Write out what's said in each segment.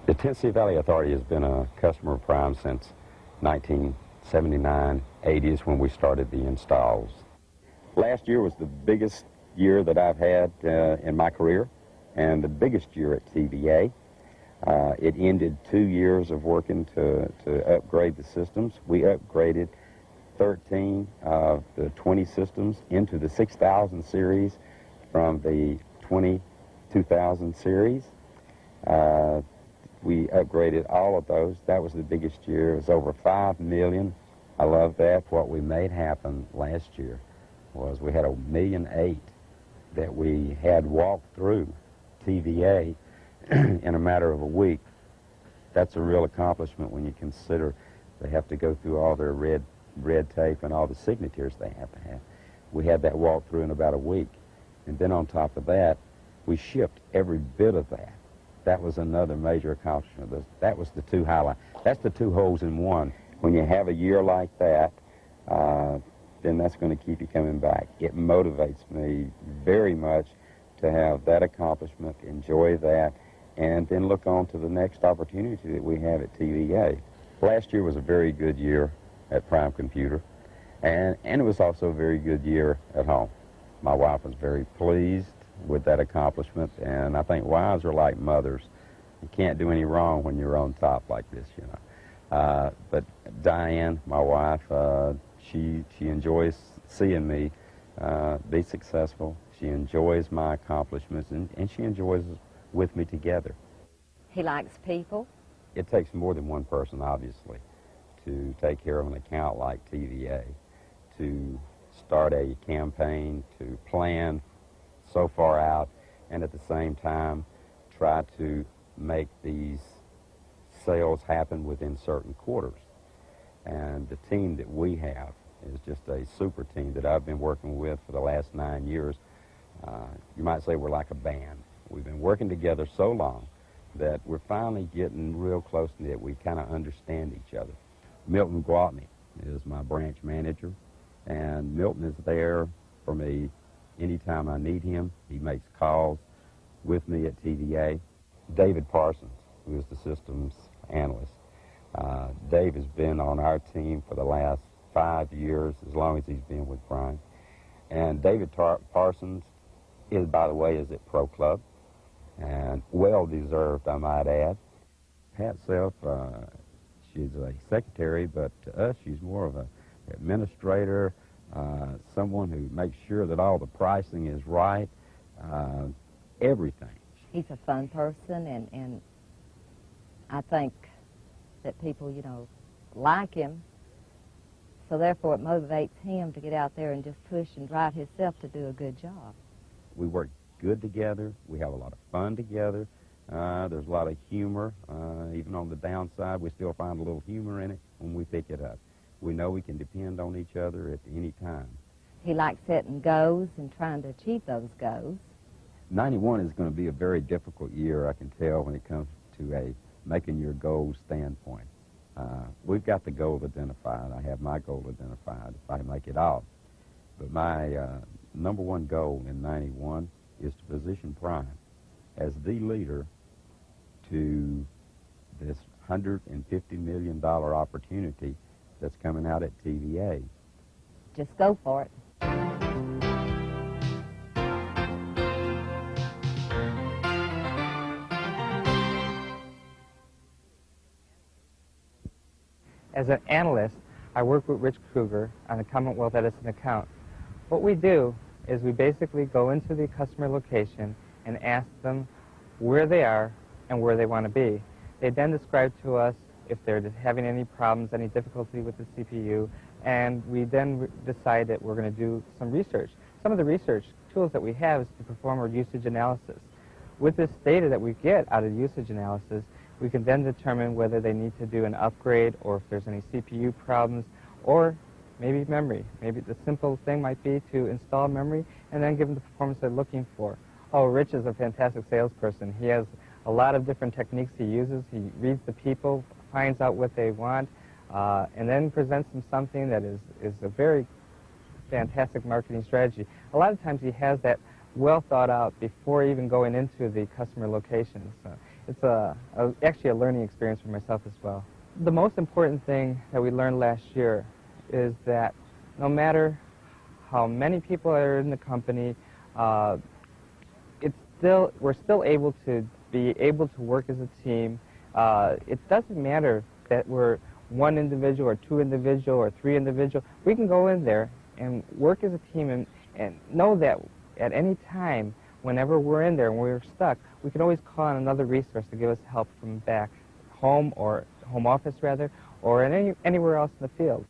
The Tennessee Valley Authority has been a customer of Prime since 1979, 80s when we started the installs. Last year was the biggest year that I've had in my career and the biggest year at TVA. It ended 2 years of working to upgrade the systems. We upgraded 13 of the 20 systems into the 6000 series from the 2000 series. We upgraded all of those. That was the biggest year. It was over $5 million. I love that. What we made happen last year was we had $1.8 million that we had walked through TVA in a matter of a week. That's a real accomplishment when you consider they have to go through all their red tape and all the signatures they have to have. We had that walk through in about a week. And then on top of that, we shipped every bit of that. That was another major accomplishment. That was the two highlights. That's the two holes in one. When you have a year like that, then that's going to keep you coming back. It motivates me very much to have that accomplishment, enjoy that, and then look on to the next opportunity that we have at TVA. Last year was a very good year at Prime Computer, and it was also a very good year at home. My wife was very pleased with that accomplishment, and I think wives are like mothers. You can't do any wrong when you're on top like this, you know. But Diane, my wife, she enjoys seeing me be successful. She enjoys my accomplishments, and she enjoys with me together. He likes people. It takes more than one person, obviously, to take care of an account like TVA, to start a campaign, to plan so far out, and at the same time try to make these sales happen within certain quarters. And the team that we have is just a super team that I've been working with for the last 9 years. You might say we're like a band. We've been working together so long that we're finally getting real close to it. We kind of understand each other. Milton Gwatney is my branch manager, and Milton is there for me anytime I need him. He makes calls with me at TVA. David Parsons, who is the systems analyst. Dave has been on our team for the last 5 years, as long as he's been with Prime. And David Parsons is, by the way, is at Pro Club, and well-deserved, I might add. Pat Self, she's a secretary, but to us, she's more of an administrator, someone who makes sure that all the pricing is right, everything. He's a fun person, and I think that people, you know, like him, so therefore it motivates him to get out there and just push and drive himself to do a good job. We work good together. We have a lot of fun together. There's a lot of humor. Even on the downside, we still find a little humor in it when we pick it up. We know we can depend on each other at any time. He likes setting goals and trying to achieve those goals. 91 is going to be a very difficult year, I can tell, when it comes to a making your goals standpoint. We've got the goal identified. I have my goal identified if I make it out. But my number one goal in 91 is to position Prime as the leader to this $150 million opportunity that's coming out at TVA. Just go for it. As an analyst, I work with Rich Kruger on the Commonwealth Edison account. What we do is we basically go into the customer location and ask them where they are and where they want to be. They then describe to us if they're having any problems, any difficulty with the CPU, and we then decide that we're going to do some research. Some of the research tools that we have is to perform our usage analysis. With this data that we get out of usage analysis, we can then determine whether they need to do an upgrade or if there's any CPU problems, or maybe memory. Maybe the simple thing might be to install memory and then give them the performance they're looking for. Oh, Rich is a fantastic salesperson. He has a lot of different techniques he uses. He reads the people, finds out what they want, and then presents them something that is a very fantastic marketing strategy. A lot of times he has that well thought out before even going into the customer locations. it's actually a learning experience for myself as well. The most important thing that we learned last year is that no matter how many people are in the company, we're still able to work as a team. It doesn't matter that we're one individual or two individual or three individual. We can go in there and work as a team and know that at any time, whenever we're in there and we're stuck, we can always call on another resource to give us help from back home, or home office rather, or anywhere else in the field.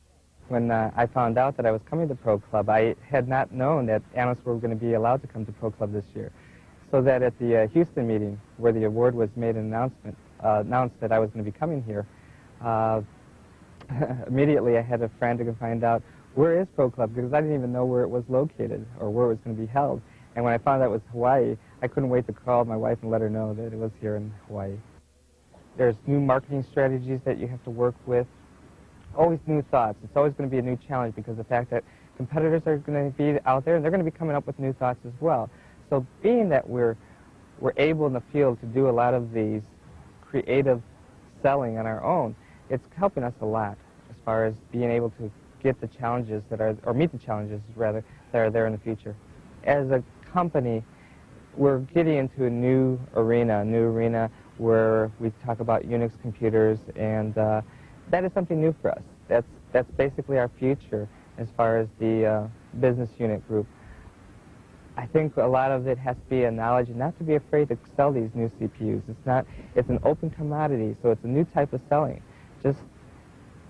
When I found out that I was coming to Pro Club, I had not known that analysts were going to be allowed to come to Pro Club this year. So that at the Houston meeting, where the award was made an announced that I was going to be coming here, immediately I had to frantically find out, where is Pro Club? Because I didn't even know where it was located or where it was going to be held. And when I found out it was Hawaii, I couldn't wait to call my wife and let her know that it was here in Hawaii. There's new marketing strategies that you have to work with. Always new thoughts. It's always going to be a new challenge because of the fact that competitors are going to be out there and they're going to be coming up with new thoughts as well. So being that we're able in the field to do a lot of these creative selling on our own, it's helping us a lot as far as being able to get the challenges that are, or meet the challenges rather, that are there in the future. As a company, we're getting into a new arena where we talk about Unix computers, and that is something new for us. That's basically our future as far as the business unit group. I think a lot of it has to be a knowledge and not to be afraid to sell these new CPUs. It's an open commodity, so it's a new type of selling. Just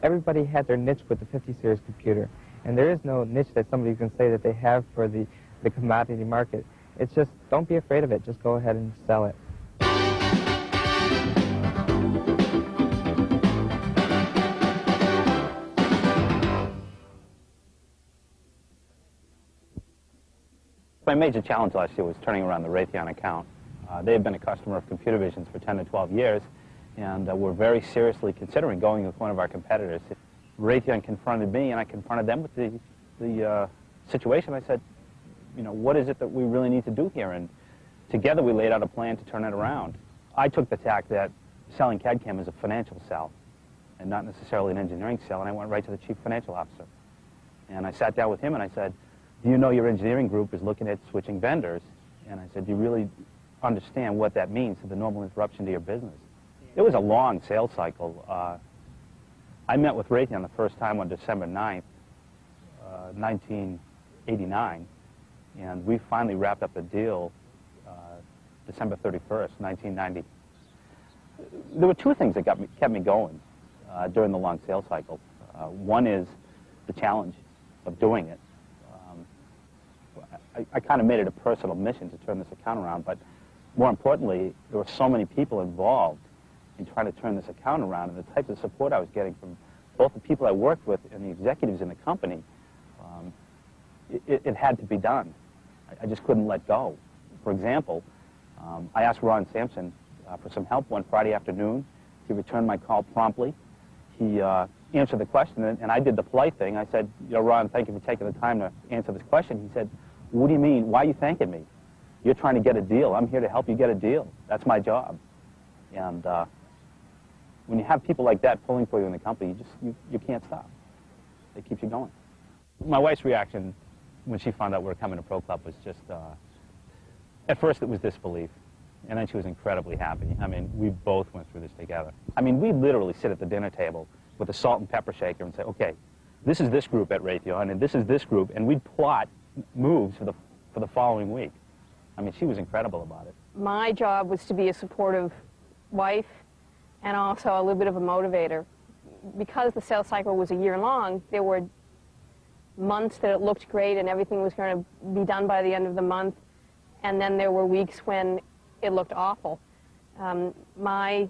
everybody had their niche with the 50 series computer, and there is no niche that somebody can say that they have for the commodity market. It's just, don't be afraid of it. Just go ahead and sell it. My major challenge last year was turning around the Raytheon account. They have been a customer of Computer Vision's for 10 to 12 years, and we're very seriously considering going with one of our competitors. Raytheon confronted me, and I confronted them with the situation. I said, you know, what is it that we really need to do here? And together we laid out a plan to turn it around. I took the tack that selling CAD/CAM is a financial sell and not necessarily an engineering sell, and I went right to the chief financial officer. And I sat down with him and I said, do you know your engineering group is looking at switching vendors? And I said, do you really understand what that means to the normal interruption to your business? It was a long sales cycle. I met with Raytheon the first time on December 9th, 1989, and we finally wrapped up the deal December 31st, 1990. There were two things that kept me going during the long sales cycle. One is the challenge of doing it. I kind of made it a personal mission to turn this account around, but more importantly, there were so many people involved in trying to turn this account around, and the type of support I was getting from both the people I worked with and the executives in the company, it had to be done. I just couldn't let go. For example, I asked Ron Sampson for some help one Friday afternoon. He returned my call promptly. He answered the question, and I did the polite thing. I said, you know, Ron, thank you for taking the time to answer this question. He said, what do you mean? Why are you thanking me? You're trying to get a deal. I'm here to help you get a deal. That's my job. And when you have people like that pulling for you in the company, you can't stop. It keeps you going. My wife's reaction when she found out we were coming to Pro Club was just, at first it was disbelief, and then she was incredibly happy. I mean, we both went through this together. I mean, we literally sit at the dinner table with a salt and pepper shaker and say, okay, this is this group at Raytheon, and this is this group, and we'd plot moves for the following week. I mean, she was incredible about it. My job was to be a supportive wife and also a little bit of a motivator. Because the sales cycle was a year long, there were months that it looked great and everything was going to be done by the end of the month, and then there were weeks when it looked awful. My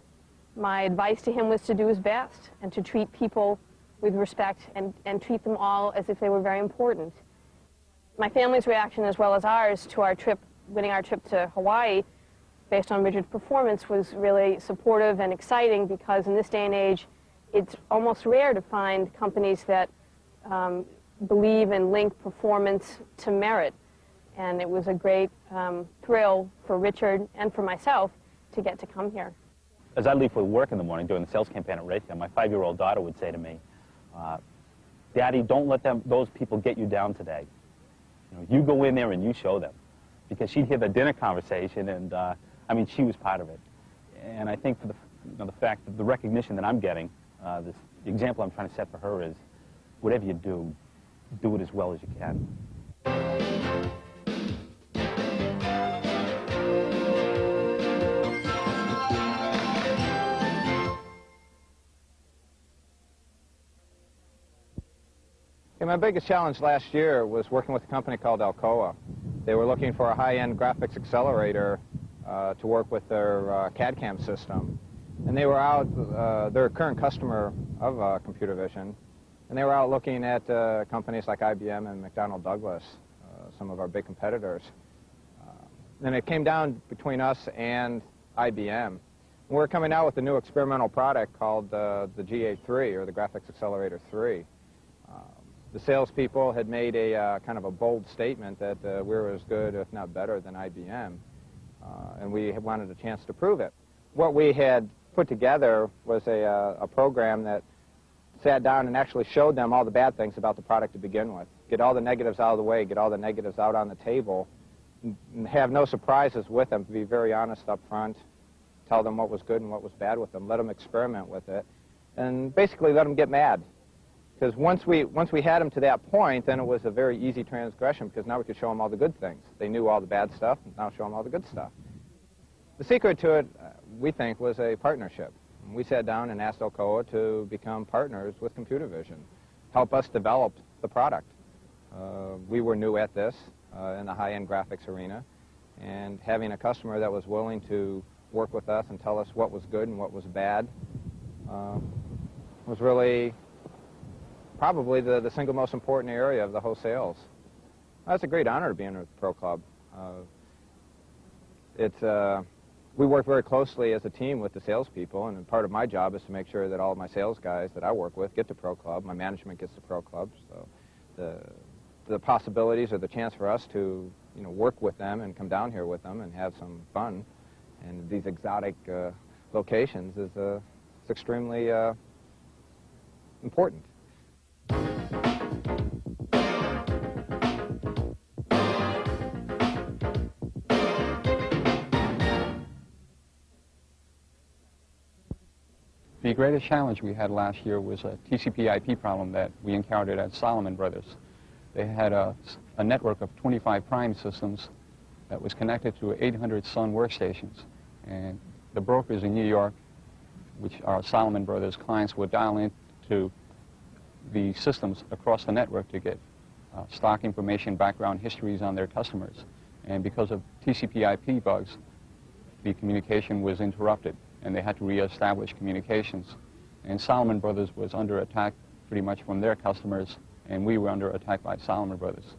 advice to him was to do his best and to treat people with respect and treat them all as if they were very important. My family's reaction, as well as ours, to our trip, winning our trip to Hawaii, based on Richard's performance, was really supportive and exciting, because in this day and age, it's almost rare to find companies that believe and link performance to merit. And it was a great thrill for Richard and for myself to get to come here. as I leave for work in the morning during the sales campaign at Raytheon, my 5-year-old daughter would say to me, Daddy, don't let those people get you down today. You go in there and you show them. Because she'd hear the dinner conversation, and I mean, she was part of it. And I think for the fact that the recognition that I'm getting, the example I'm trying to set for her is, whatever you do, do it as well as you can. Okay, my biggest challenge last year was working with a company called Alcoa. They were looking for a high-end graphics accelerator to work with their CAD/CAM system. And they were out, they're a current customer of computer vision, and they were out looking at companies like IBM and McDonnell Douglas, some of our big competitors. And it came down between us and IBM. We're coming out with a new experimental product called the GA3, or the Graphics Accelerator 3. The salespeople had made a kind of a bold statement that we were as good, if not better, than IBM, and we wanted a chance to prove it. What we had put together was a program that sat down and actually showed them all the bad things about the product to begin with. Get all the negatives out of the way, get all the negatives out on the table, and have no surprises with them, be very honest up front, tell them what was good and what was bad with them, let them experiment with it, and basically let them get mad. Because once we had them to that point, then it was a very easy transgression, because now we could show them all the good things. They knew all the bad stuff, and now show them all the good stuff. The secret to it, we think, was a partnership. We sat down and asked Alcoa to become partners with computer vision, help us develop the product. We were new at this in the high-end graphics arena, and having a customer that was willing to work with us and tell us what was good and what was bad was really probably the single most important area of the whole sales. It's a great honor to be in the Pro Club. We work very closely as a team with the salespeople, and part of my job is to make sure that all of my sales guys that I work with get to Pro Club. My management gets to Pro Club, so the possibilities or the chance for us to work with them and come down here with them and have some fun in these exotic locations is it's extremely important. The greatest challenge we had last year was a TCP/IP problem that we encountered at Salomon Brothers. They had a network of 25 prime systems that was connected to 800 Sun workstations. And the brokers in New York, which are Salomon Brothers clients, would dial into the systems across the network to get stock information, background histories on their customers. And because of TCP/IP bugs, the communication was interrupted, and they had to reestablish communications. And Salomon Brothers was under attack pretty much from their customers, and we were under attack by Salomon Brothers.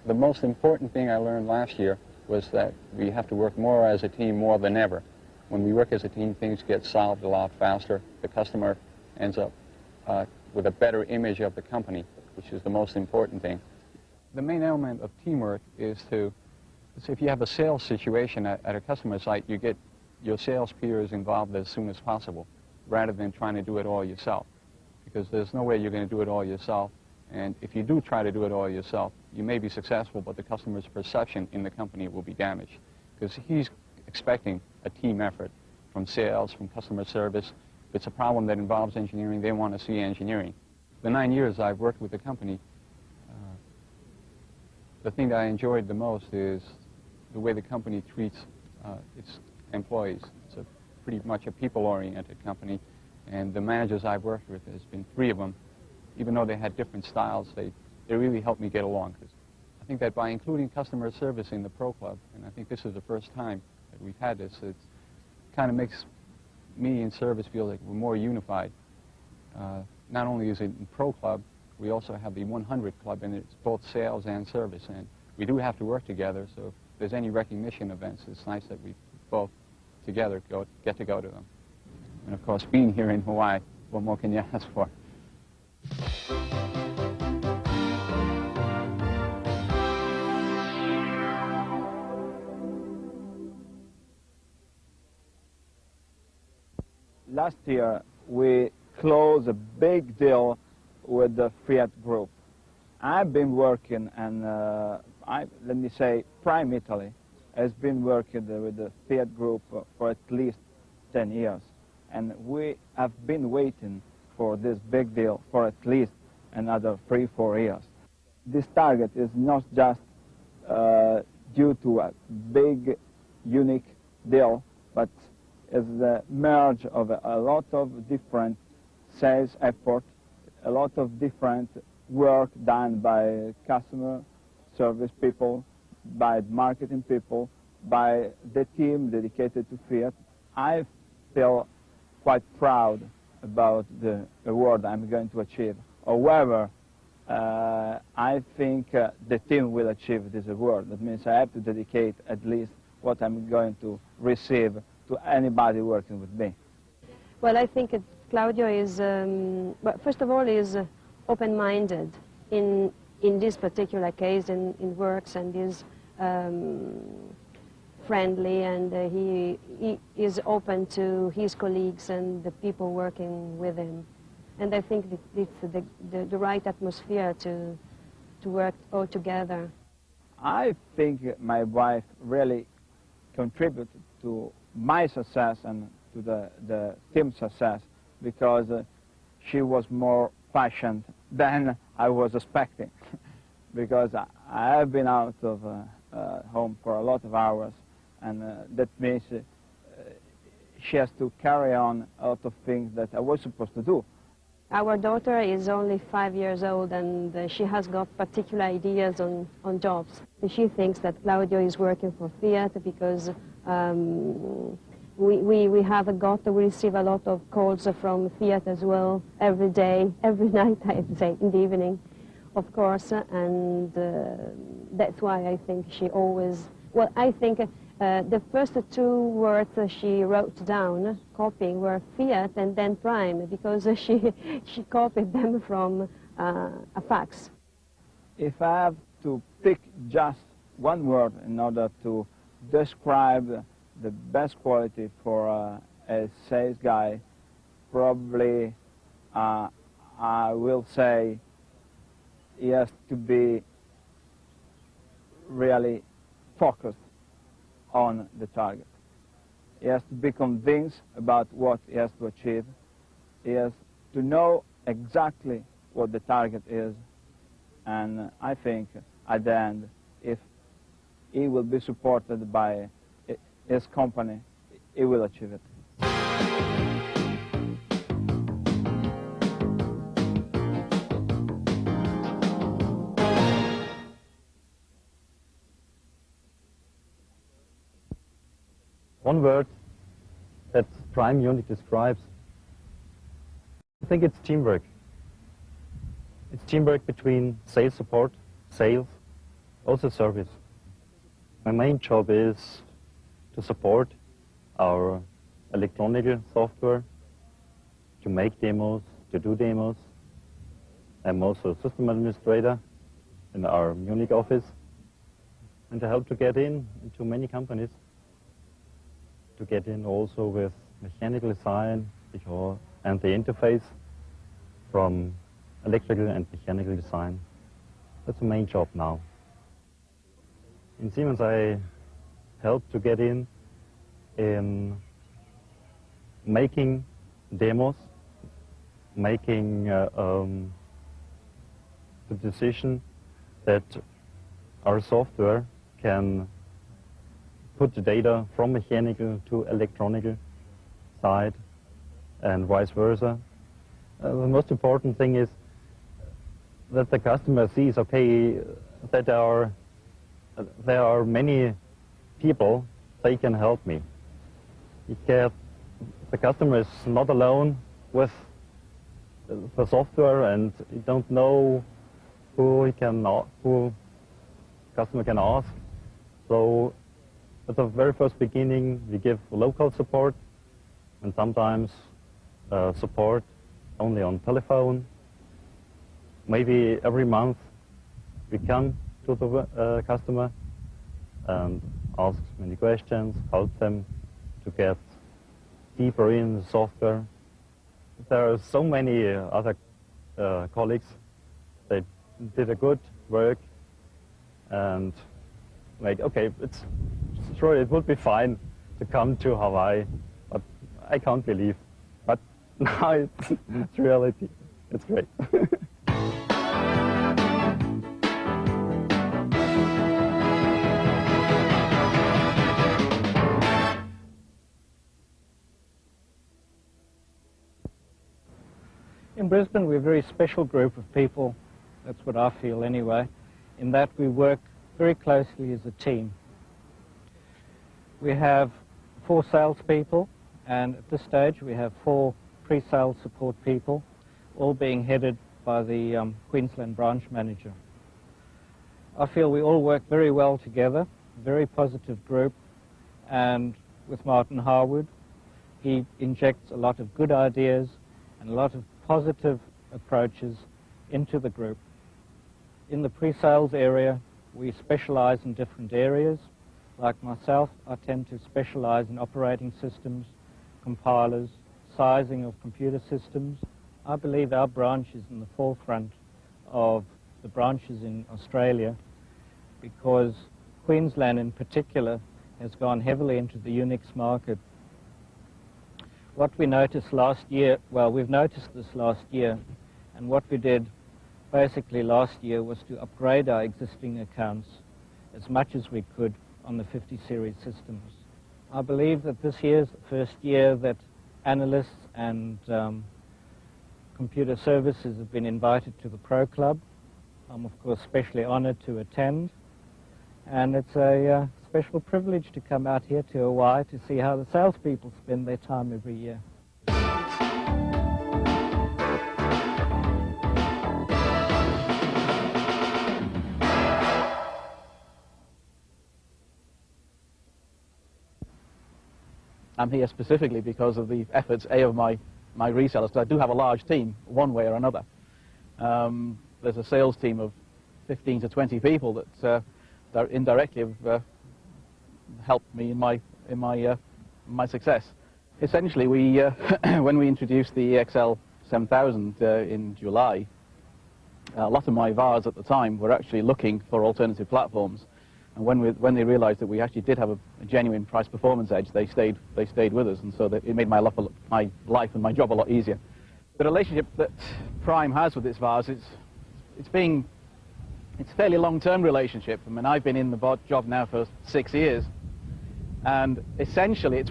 The most important thing I learned last year was that we have to work more as a team more than ever. When we work as a team, things get solved a lot faster. The customer ends up with a better image of the company, which is the most important thing. The main element of teamwork is so if you have a sales situation at a customer site, you get your sales peers involved as soon as possible, rather than trying to do it all yourself. Because there's no way you're going to do it all yourself. And if you do try to do it all yourself, you may be successful, but the customer's perception in the company will be damaged. Because he's expecting a team effort from sales, from customer service. If it's a problem that involves engineering, they want to see engineering. The 9 years I've worked with the company, the thing that I enjoyed the most is the way the company treats its employees. It's pretty much a people-oriented company, and the managers I've worked with, there's been 3 of them, even though they had different styles, they really helped me get along. Cause I think that by including customer service in the Pro Club, and I think this is the first time that we've had this, it kind of makes me in service feel like we're more unified. Not only is it in Pro Club, we also have the 100 Club, and it's both sales and service, and we do have to work together, so if there's any recognition events, it's nice that we both together get to go to them. And of course, being here in Hawaii, what more can you ask for? last year we closed a big deal with the Fiat Group. I've been working, and let me say, Prime Italy has been working with the Fiat Group for at least 10 years. And we have been waiting for this big deal for at least another 3-4 years. This target is not just due to a big, unique deal, but is the merge of a lot of different sales effort, a lot of different work done by customer service people, by marketing people, by the team dedicated to Fiat. I feel quite proud about the award I'm going to achieve. However, I think the team will achieve this award. That means I have to dedicate at least what I'm going to receive to anybody working with me. Well, I think Claudio is, well, first of all, is open-minded in this particular case, in works, and is friendly, and he is open to his colleagues and the people working with him. And I think that it's the right atmosphere to work all together. I think my wife really contributed to my success and to the team's success, because she was more patient than I was expecting. Because I have been out of home for a lot of hours, and that means she has to carry on a lot of things that I was supposed to do. Our daughter is only 5 years old, and she has got particular ideas on jobs. She thinks that Claudio is working for Fiat because we receive a lot of calls from Fiat as well, every day, every night, I'd say, in the evening, of course, and that's why I think she always, well, I think the first two words she wrote down, copying, were Fiat and then Prime, because she copied them from a fax. If I have to pick just one word in order to describe the best quality for a sales guy, probably I will say he has to be really focused on the target. He has to be convinced about what he has to achieve. He has to know exactly what the target is, and I think at the end, if he will be supported by his company, he will achieve it. One word that Prime Munich describes, I think it's teamwork. It's teamwork between sales support, sales, also service. My main job is to support our electronic software, to make demos, to do demos. I'm also a system administrator in our Munich office, and to help to get into many companies, to get in also with mechanical design and the interface from electrical and mechanical design. That's the main job now. In Siemens, I help to get in making demos, making the decision that our software can put the data from mechanical to electronic side and vice versa. The most important thing is that the customer sees, okay, that there are many people, they can help me. The customer is not alone with the software, and you don't know who customer can ask. So at the very first beginning, we give local support, and sometimes support only on telephone. Maybe every month we come to the customer and ask many questions, help them to get deeper in the software, there are so many other colleagues. They did a good work, and like, okay, it's sure it would be fine to come to Hawaii, but I can't believe. But now it's reality. It's great. In Brisbane, we're a very special group of people, that's what I feel anyway, in that we work very closely as a team. We have 4 salespeople, and at this stage we have 4 pre-sales support people, all being headed by the Queensland branch manager. I feel we all work very well together, very positive group, and with Martin Harwood, he injects a lot of good ideas and a lot of positive approaches into the group. In the pre-sales area, we specialize in different areas. Like myself, I tend to specialize in operating systems, compilers, sizing of computer systems. I believe our branch is in the forefront of the branches in Australia because Queensland in particular has gone heavily into the Unix market. What we noticed last year, well, we've noticed this last year, and what we did basically last year was to upgrade our existing accounts as much as we could on the 50 series systems. I believe that this year is the first year that analysts and computer services have been invited to the Pro Club. I'm of course especially honored to attend, and it's a special privilege to come out here to Hawaii to see how the salespeople spend their time every year. I'm here specifically because of the efforts, of my resellers, because I do have a large team, one way or another. There's a sales team of 15 to 20 people that indirectly have helped me in my success. Essentially, we when we introduced the EXL 7000 in July, a lot of my VARs at the time were actually looking for alternative platforms. And when they realized that we actually did have a genuine price performance edge, they stayed with us, and so that it made my life and my job a lot easier. The relationship that Prime has with its VARs, it's a fairly long-term relationship. I mean, I've been in the job now for 6 years, and essentially it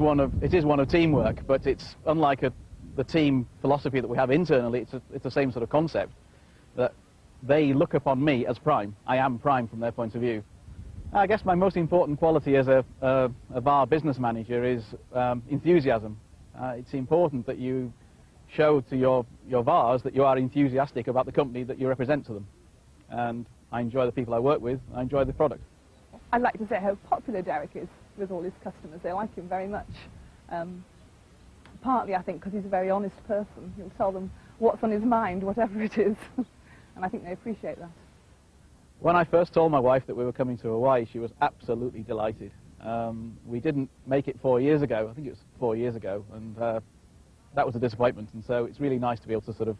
is one of teamwork, but it's unlike the team philosophy that we have internally. It's the same sort of concept, that they look upon me as Prime. I am Prime from their point of view. I guess my most important quality as a VAR business manager is enthusiasm. It's important that you show to your VARs that you are enthusiastic about the company that you represent to them. And I enjoy the people I work with, I enjoy the product. I'd like to say how popular Derek is with all his customers. They like him very much. Partly, I think, because he's a very honest person. He'll tell them what's on his mind, whatever it is. And I think they appreciate that. When I first told my wife that we were coming to Hawaii, she was absolutely delighted. We didn't make it 4 years ago. I think it was 4 years ago, and that was a disappointment. And so it's really nice to be able to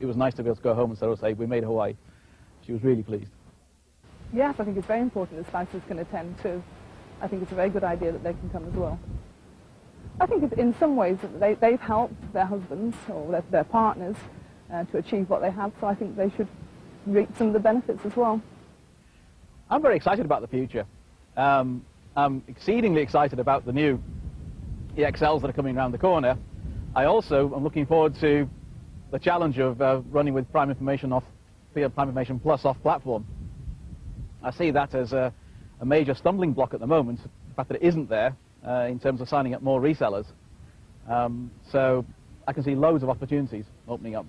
it was nice to be able to go home and sort of say, we made Hawaii. She was really pleased. Yes, I think it's very important that spouses can attend too. I think it's a very good idea that they can come as well. I think in some ways they've helped their husbands or their partners to achieve what they have, so I think they should reap some of the benefits as well. I'm very excited about the future. I'm exceedingly excited about the new EXLs that are coming around the corner. I also am looking forward to the challenge of running with Prime Information Plus off platform. I see that as a major stumbling block at the moment, the fact that it isn't there in terms of signing up more resellers. So I can see loads of opportunities opening up.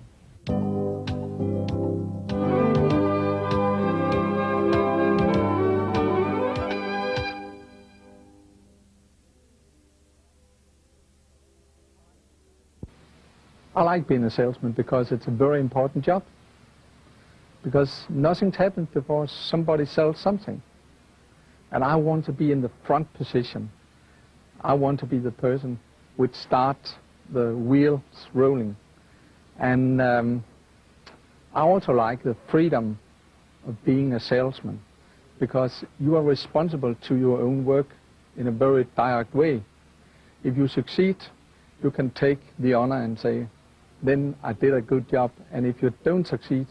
I like being a salesman because it's a very important job. Because nothing happens before somebody sells something. And I want to be in the front position. I want to be the person which starts the wheels rolling. And I also like the freedom of being a salesman, because you are responsible to your own work in a very direct way. If you succeed, you can take the honor and say, then I did a good job. And if you don't succeed,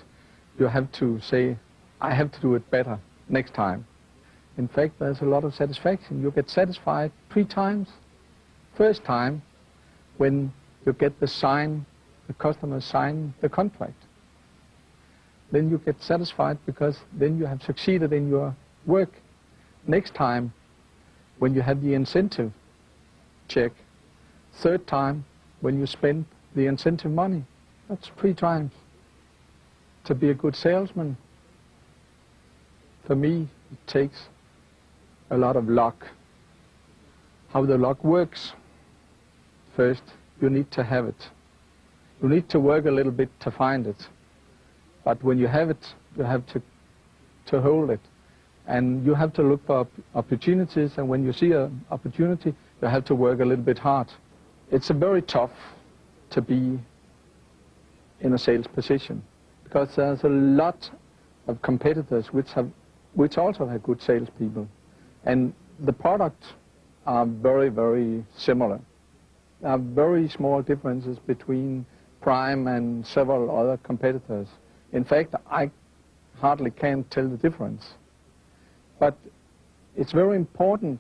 you have to say, I have to do it better next time. In fact, there's a lot of satisfaction. You get satisfied 3 times. First time, when you get the customer sign the contract. Then you get satisfied because then you have succeeded in your work. Next time, when you have the incentive check. Third time, when you spend the incentive money. That's 3 times. To be a good salesman, for me, it takes a lot of luck. How the luck works? First, you need to have it. You need to work a little bit to find it. But when you have it, you have to hold it. And you have to look for opportunities, and when you see an opportunity, you have to work a little bit hard. It's very tough to be in a sales position, because there's a lot of competitors which also have good salespeople. And the products are very, very similar. There are very small differences between Prime and several other competitors. In fact, I hardly can tell the difference. But it's very important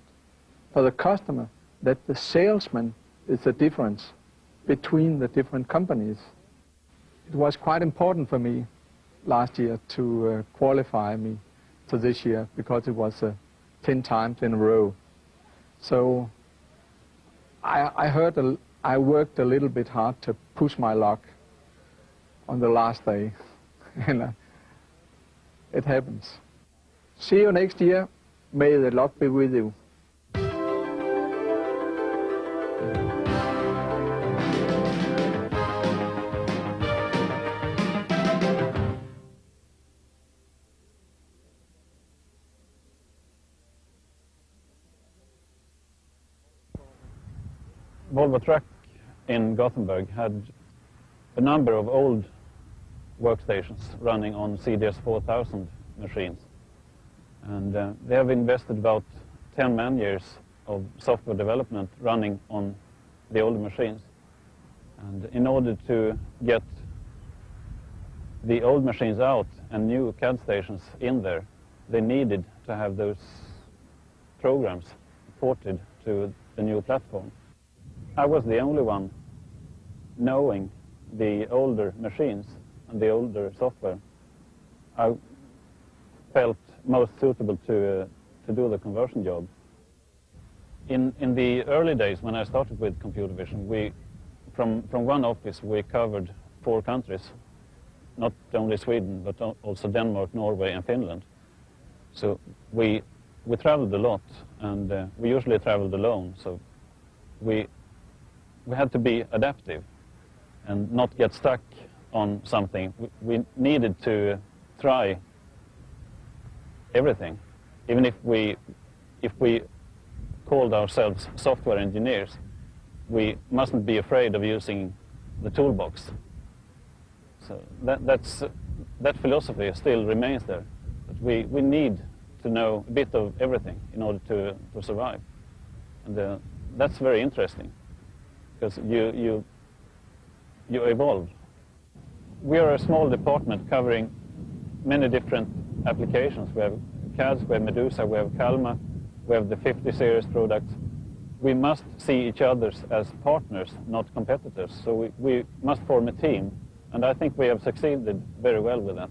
for the customer that the salesman is the difference between the different companies. It was quite important for me last year to qualify me to this year, because it was 10 times in a row. So I worked a little bit hard to push my luck on the last day, and it happens. See you next year. May the luck be with you. Volvo Truck in Gothenburg had a number of old workstations running on CDS 4000 machines. And they have invested about 10 man-years of software development running on the older machines. And in order to get the old machines out and new CAD stations in there, they needed to have those programs ported to the new platform. I was the only one knowing the older machines and the older software. I felt most suitable to do the conversion job. In the early days when I started with computer vision, from one office we covered 4 countries, not only Sweden but also Denmark, Norway and Finland. So we traveled a lot, and we usually traveled alone. So we had to be adaptive and not get stuck on something. We needed to try everything. Even if we called ourselves software engineers, we mustn't be afraid of using the toolbox. So that philosophy still remains there. But we need to know a bit of everything in order to survive. And that's very interesting, because you evolve. We are a small department covering many different applications. We have CADs, we have Medusa, we have Kalma, we have the 50 series products. We must see each other as partners, not competitors. So we must form a team, and I think we have succeeded very well with that.